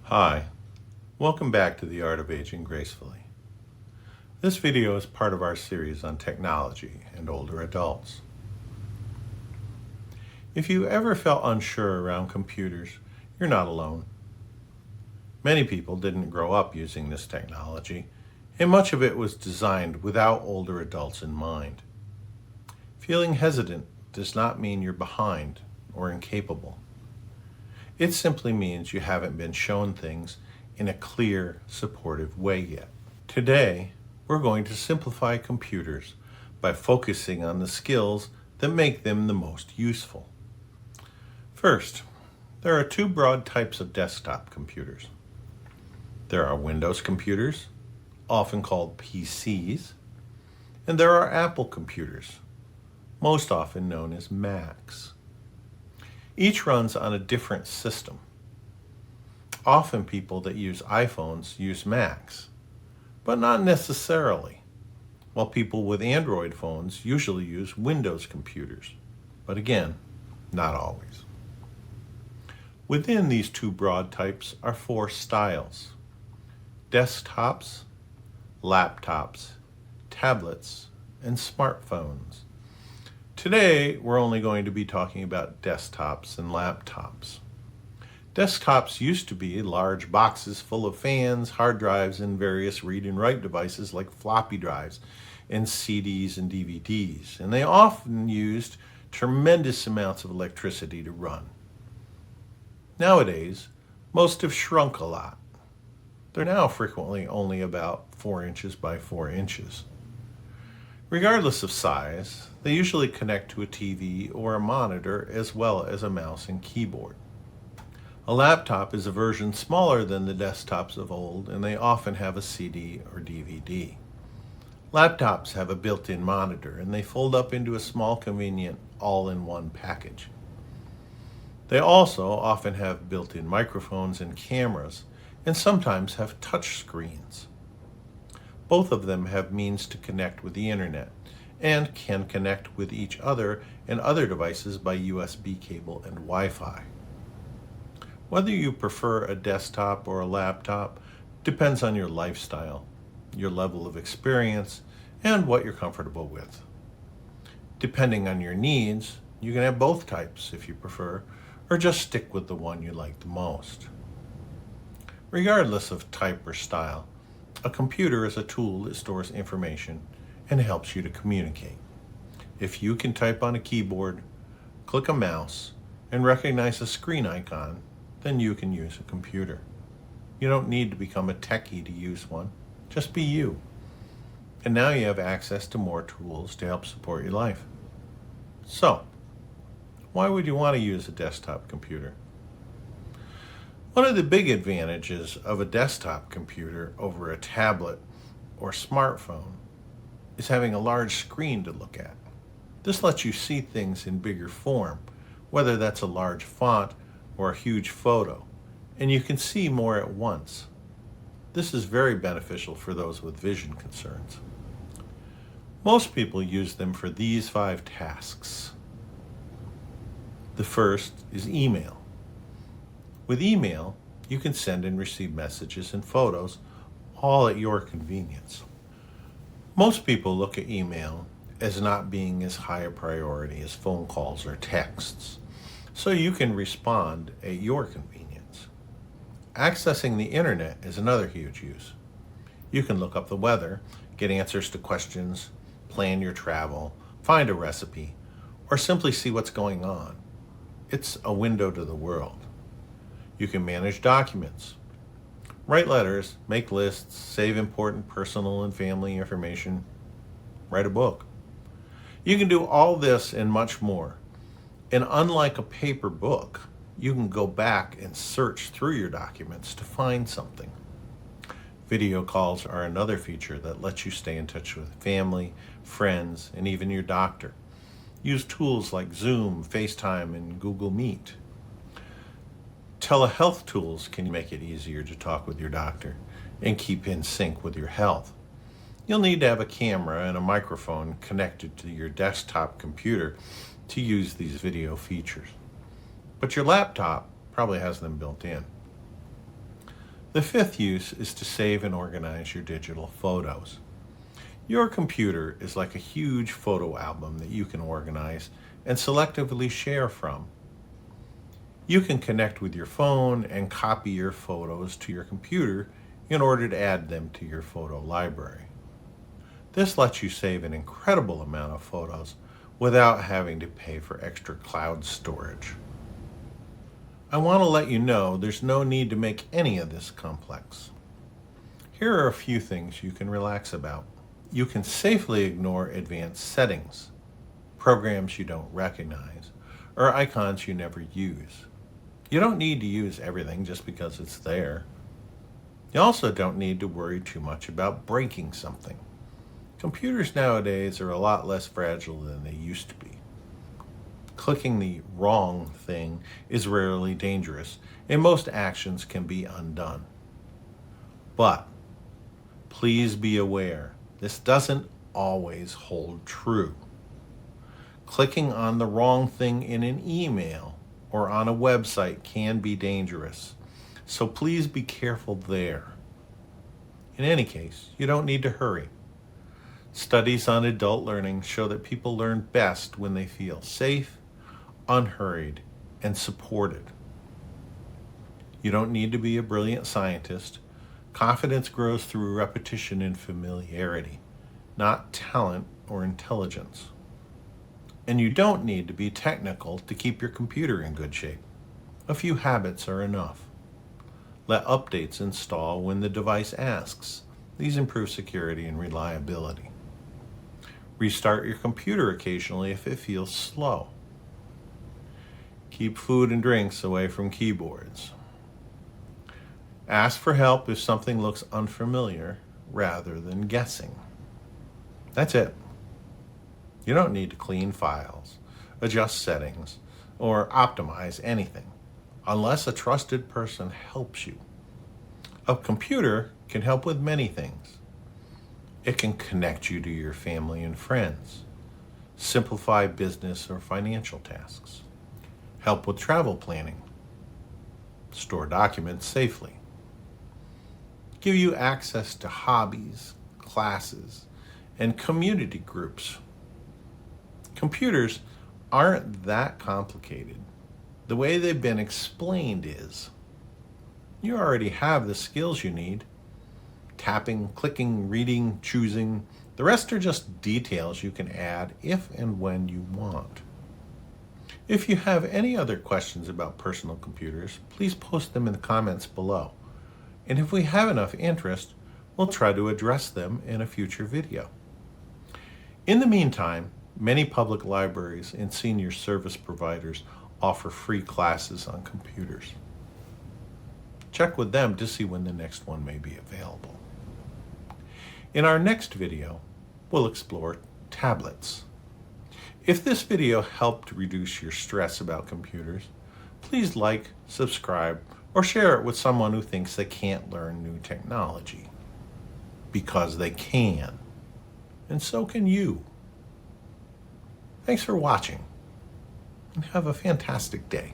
Hi, welcome back to the Art of Aging Gracefully. This video is part of our series on technology and older adults. If you ever felt unsure around computers, you're not alone. Many people didn't grow up using this technology, and much of it was designed without older adults in mind. Feeling hesitant does not mean you're behind or incapable. It simply means you haven't been shown things in a clear, supportive way yet. Today, we're going to simplify computers by focusing on the skills that make them the most useful. First, there are two broad types of desktop computers. There are Windows computers, often called PCs, and there are Apple computers, most often known as Macs. Each runs on a different system. Often people that use iPhones use Macs, but not necessarily, while people with Android phones usually use Windows computers, but again, not always. Within these two broad types are four styles: desktops, laptops, tablets, and smartphones. Today, we're only going to be talking about desktops and laptops. Desktops used to be large boxes full of fans, hard drives, and various read and write devices like floppy drives and CDs and DVDs, and they often used tremendous amounts of electricity to run. Nowadays, most have shrunk a lot. They're now frequently only about 4 inches by 4 inches. Regardless of size, they usually connect to a TV or a monitor as well as a mouse and keyboard. A laptop is a version smaller than the desktops of old, and they often have a CD or DVD. Laptops have a built-in monitor, and they fold up into a small, convenient, all-in-one package. They also often have built-in microphones and cameras, and sometimes have touch screens. Both of them have means to connect with the internet and can connect with each other and other devices by USB cable and Wi-Fi. Whether you prefer a desktop or a laptop depends on your lifestyle, your level of experience, and what you're comfortable with. Depending on your needs, you can have both types if you prefer, or just stick with the one you like the most. Regardless of type or style, a computer is a tool that stores information and helps you to communicate. If you can type on a keyboard, click a mouse, and recognize a screen icon, then you can use a computer. You don't need to become a techie to use one. Just be you. And now you have access to more tools to help support your life. So, why would you want to use a desktop computer? One of the big advantages of a desktop computer over a tablet or smartphone is having a large screen to look at. This lets you see things in bigger form, whether that's a large font or a huge photo, and you can see more at once. This is very beneficial for those with vision concerns. Most people use them for these 5 tasks. The first is email. With email, you can send and receive messages and photos, all at your convenience. Most people look at email as not being as high a priority as phone calls or texts, so you can respond at your convenience. Accessing the internet is another huge use. You can look up the weather, get answers to questions, plan your travel, find a recipe, or simply see what's going on. It's a window to the world. You can manage documents, write letters, make lists, save important personal and family information, write a book. You can do all this and much more. And unlike a paper book, you can go back and search through your documents to find something. Video calls are another feature that lets you stay in touch with family, friends, and even your doctor. Use tools like Zoom, FaceTime, and Google Meet. Telehealth tools can make it easier to talk with your doctor and keep in sync with your health. You'll need to have a camera and a microphone connected to your desktop computer to use these video features. But your laptop probably has them built in. The fifth use is to save and organize your digital photos. Your computer is like a huge photo album that you can organize and selectively share from. You can connect with your phone and copy your photos to your computer in order to add them to your photo library. This lets you save an incredible amount of photos without having to pay for extra cloud storage. I want to let you know there's no need to make any of this complex. Here are a few things you can relax about. You can safely ignore advanced settings, programs you don't recognize, or icons you never use. You don't need to use everything just because it's there. You also don't need to worry too much about breaking something. Computers nowadays are a lot less fragile than they used to be. Clicking the wrong thing is rarely dangerous, and most actions can be undone. But please be aware, this doesn't always hold true. Clicking on the wrong thing in an email or on a website can be dangerous, so please be careful there. In any case, you don't need to hurry. Studies on adult learning show that people learn best when they feel safe, unhurried, and supported. You don't need to be a brilliant scientist. Confidence grows through repetition and familiarity, not talent or intelligence. And you don't need to be technical to keep your computer in good shape. A few habits are enough. Let updates install when the device asks. These improve security and reliability. Restart your computer occasionally if it feels slow. Keep food and drinks away from keyboards. Ask for help if something looks unfamiliar rather than guessing. That's it. You don't need to clean files, adjust settings, or optimize anything unless a trusted person helps you. A computer can help with many things. It can connect you to your family and friends, simplify business or financial tasks, help with travel planning, store documents safely, give you access to hobbies, classes, and community groups. Computers aren't that complicated. The way they've been explained is, you already have the skills you need. Tapping, clicking, reading, choosing. The rest are just details you can add if and when you want. If you have any other questions about personal computers, please post them in the comments below. And if we have enough interest, we'll try to address them in a future video. In the meantime, many public libraries and senior service providers offer free classes on computers. Check with them to see when the next one may be available. In our next video, we'll explore tablets. If this video helped reduce your stress about computers, please like, subscribe, or share it with someone who thinks they can't learn new technology. Because they can. And so can you. Thanks for watching, and have a fantastic day.